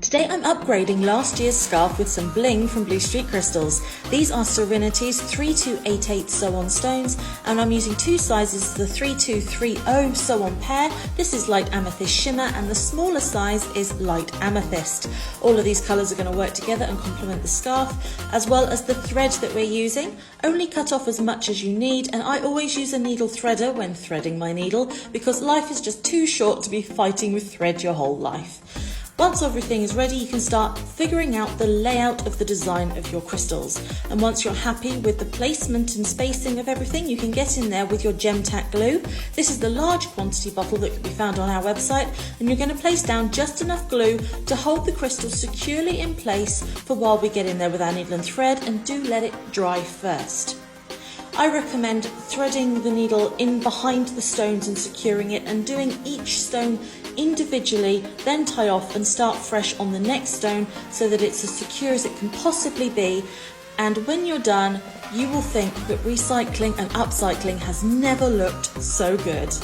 Today I'm upgrading last year's scarf with some bling from Bluestreak crystals. These are Serinity's 3288 sew-on stones, and I'm using two sizes, the 3230 sew-on pair. This is light amethyst shimmer, and the smaller size is light amethyst. All of these colours are going to work together and complement the scarf, as well as the thread that we're using. Only cut off as much as you need, and I always use a needle threader when threading my needle, because life is just too short to be fighting with thread your whole life. Once everything is ready, you can start figuring out the layout of the design of your crystals. And once you're happy with the placement and spacing of everything, you can get in there with your gem tack glue. This is the large quantity bottle that can be found on our website, and you're going to place down just enough glue to hold the crystals securely in place for while we get in there with our needle and thread, and do let it dry first. I recommend threading the needle in behind the stones and securing it, and doing each stone individually, then tie off and start fresh on the next stone so that it's as secure as it can possibly be. And when you're done, you will think that recycling and upcycling has never looked so good.